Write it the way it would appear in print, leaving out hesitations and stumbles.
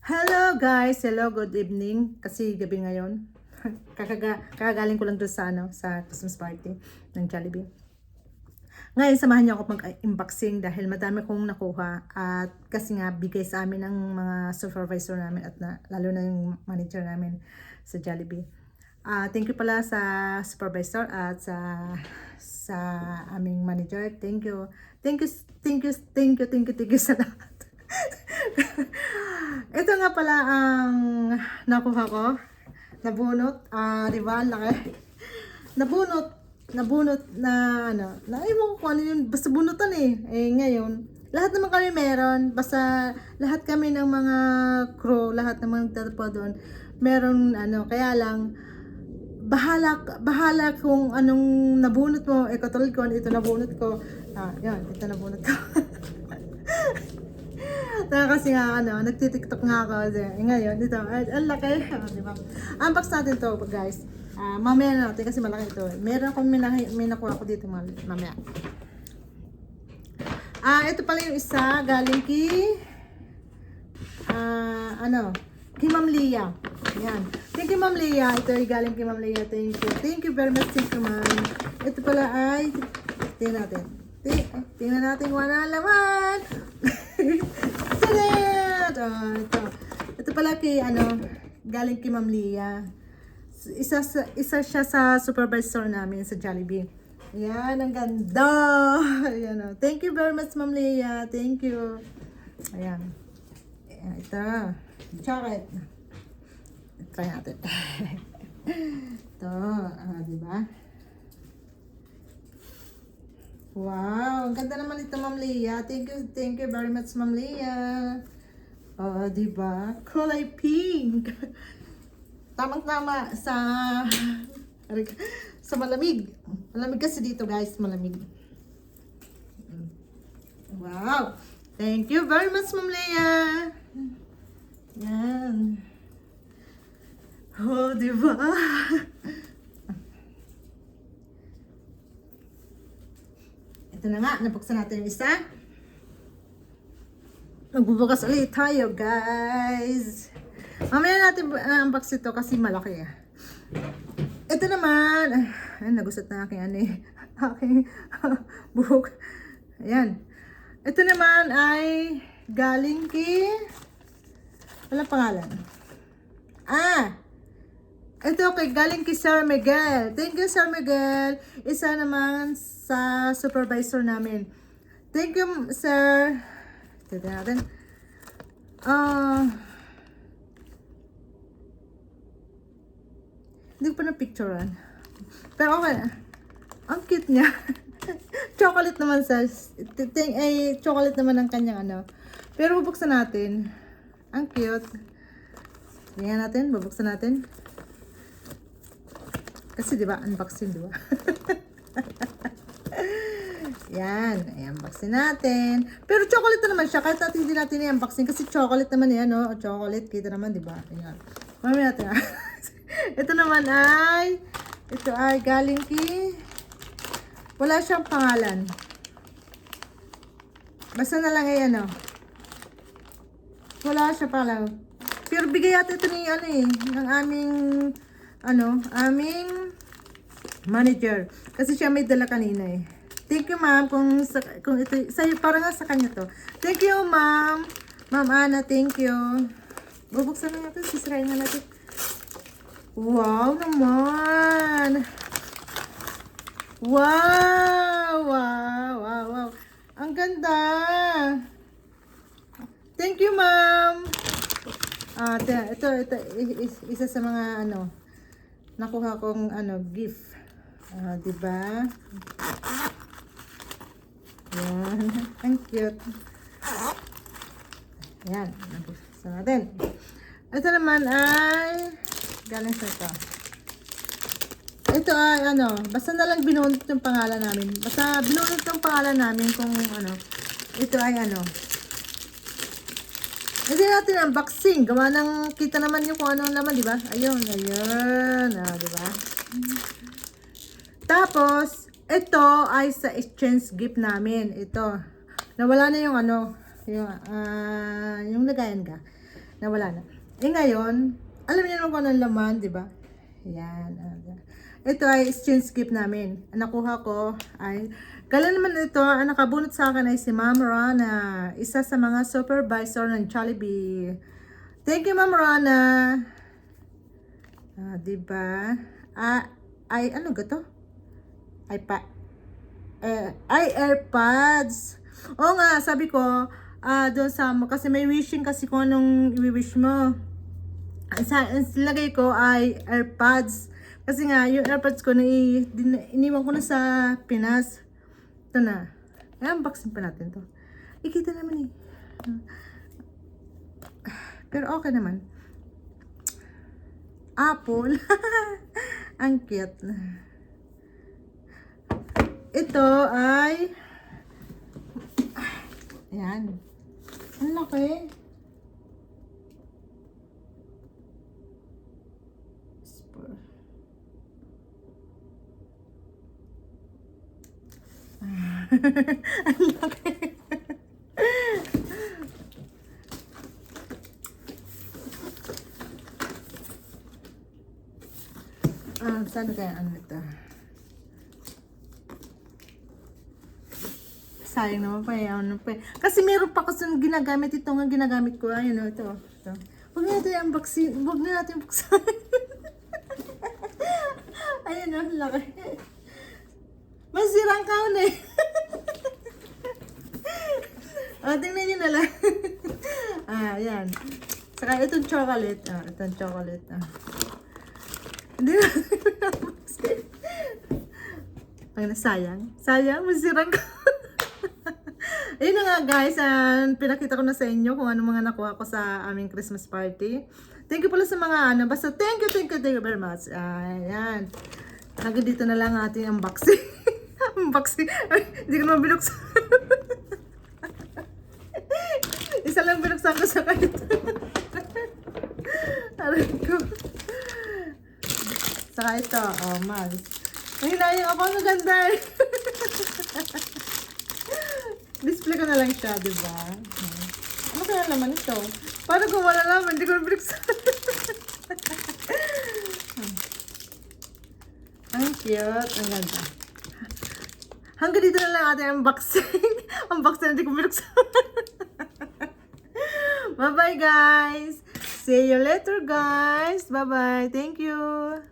Hello guys! Hello, good evening. Kasi gabi ngayon. Kakagaling ko lang doon sa Christmas party ng Jollibee. Ngayon, samahan niyo ako mag-unboxing dahil madami kong nakuha. At kasi nga, bigay sa amin ng mga supervisor namin at lalo na yung manager namin sa Jollibee. Thank you pala sa supervisor at sa aming manager. Thank you. Thank you sa lahat. Ito nga pala ang nakuha ko. Nabunot. Di ba? Ang laki. Nabunot na ano. Ewan ko ano yun. Basta bunutan eh. Ngayon, lahat naman kami meron. Basta lahat kami ng mga crew, lahat ng mga nagtatapos doon, meron ano. Kaya lang, bahala kung anong nabunot mo. Katulad ko, ito nabunot ko. Yan, ito nabunot ko. Kasi nga, nagtitiktok nga ako. Ngayon, dito, ang laki. Diba? Unbox natin to guys. Mamaya na natin kasi malaki ito. Meron akong may nakuha ko dito mamaya. Ito pala yung isa, galing kay Ma'am Lia. Yan. Thank you, Ma'am Lia. Ito ay galing kay Ma'am Lia. Thank you. Thank you very much, thank you, ma'am. Ito pala ay, tingnan natin. Tingnan natin kung ano laman. Ito pala galing kay Ma'am Lia. Isa siya sa supervisor namin sa Jollibee. Ayan, ang ganda. Ayan, Thank you very much, Ma'am Lia. Thank you. Ayan. Ito. Chocolate. Try natin. Ito. Diba? Wow, ang ganda naman ito, Ma'am Lia. Thank you very much, Ma'am Lia. Diba? Kulay pink. Tamang-tama sa malamig. Malamig kasi dito, guys, malamig. Wow. Thank you very much, Ma'am Lia. Yan. Diba? Ito na nga, nabuksan natin yung isa. Magbubukas ulit tayo, guys. Mamaya natin unbox ito kasi malaki. Ito naman, nagusot na aking aking buhok. Ayan. Ito naman ay galing walang pangalan. Ito galing kay Sir Miguel. Thank you, Sir Miguel. Isa naman sa supervisor namin. Thank you, sir. Tignan natin. Hindi ko pa na-picturean. Pero okay na. Ang cute niya. Chocolate naman chocolate naman ang kanyang Pero bubuksan natin. Ang cute. Tingnan natin, bubuksan natin. Kasi diba, unboxing diba? Yan, i-unboxing natin. Pero chocolate na naman siya, kahit natin hindi natin i-unboxing kasi chocolate naman yan, no? Chocolate, kita naman, diba? Ayan. Mamaya natin. Ito ay galing wala siyang pangalan. Basta na lang ay wala siyang pangalan. Pero bigay yata ito ng aming manager. Kasi siya may dala kanina eh. Thank you, ma'am, kung ito, sa'yo, para nga sa kanya to. Thank you, ma'am. Ma'am Ana, thank you. Bubuksan na natin, sisirain na natin. Wow naman! Wow! Ang ganda! Thank you, ma'am! Ito, isa sa mga nakuha kong gift. Diba? Yan. Ang cute. Yan. Nabuksan natin. Ito naman ay galing sa ito. Ito ay basta na lang binunot yung pangalan namin. Basta binunot yung pangalan namin kung ito ay Hindi natin unboxing. Gawa ng kita naman yung kung ano naman, di ba? Ayun. Di ba? Tapos, ito ay sa exchange gift namin. Ito. Nawala na yung yung lagayan ka. nawala na. Eh ngayon, alam niyo naman kung anong laman, di ba? Yan. Ito ay exchange gift namin. Ang nakuha ko ay, kala naman ito, ang nakabunot sa akin ay si Ma'am Rana, isa sa mga supervisor ng Jollibee. Thank you, Ma'am Rana. Diba? Ay, ano ga to? Ay, AirPods. Oo nga, sabi ko, doon sa, kasi may wishing kasi kung anong i-wish mo. Ang lagay ko ay AirPods. Kasi nga, yung AirPods ko, iniwan ko na sa Pinas. Ito na. Ay, unboxing pa natin to. Ikita naman eh. Pero okay naman. Apple. Ang cute. Ito ay... Ayan. Ang laki. Ang laki. Saan kaya ano ito? Sayang naman pa ano pa. Kasi meron pa kasi ginagamit ito nga ginagamit ko. Ayun ito. Huwag na natin unboxing. Huwag na natin buksan. Ayun laki. Masirang kaon eh. Tingnan nyo na lang. Ayan. Saka itong chocolate. Itong chocolate. Hindi na. Sayang. Sayang, masirang kaon. Ayun na nga guys, pinakita ko na sa inyo kung ano mga nakuha ko sa aming Christmas party. Thank you pala sa mga basta thank you very much. Ayan. Hanggang dito na lang ating unboxing. Unboxing. Ay, hindi ko naman binuksan. Isa lang binuksan ko sa kahit. Aray ko. Saka ito, mas. Nahinayang ako, ang ganda eh. Display ko na lang siya, diba? Ano kaya naman ito? Paano kung wala naman? Hindi ko na binuksan. Ang cute. Ang ganda. Hanggang dito na lang ating unboxing. Unboxing na hindi ko binuksan. Bye-bye guys. See you later guys. Bye-bye. Thank you.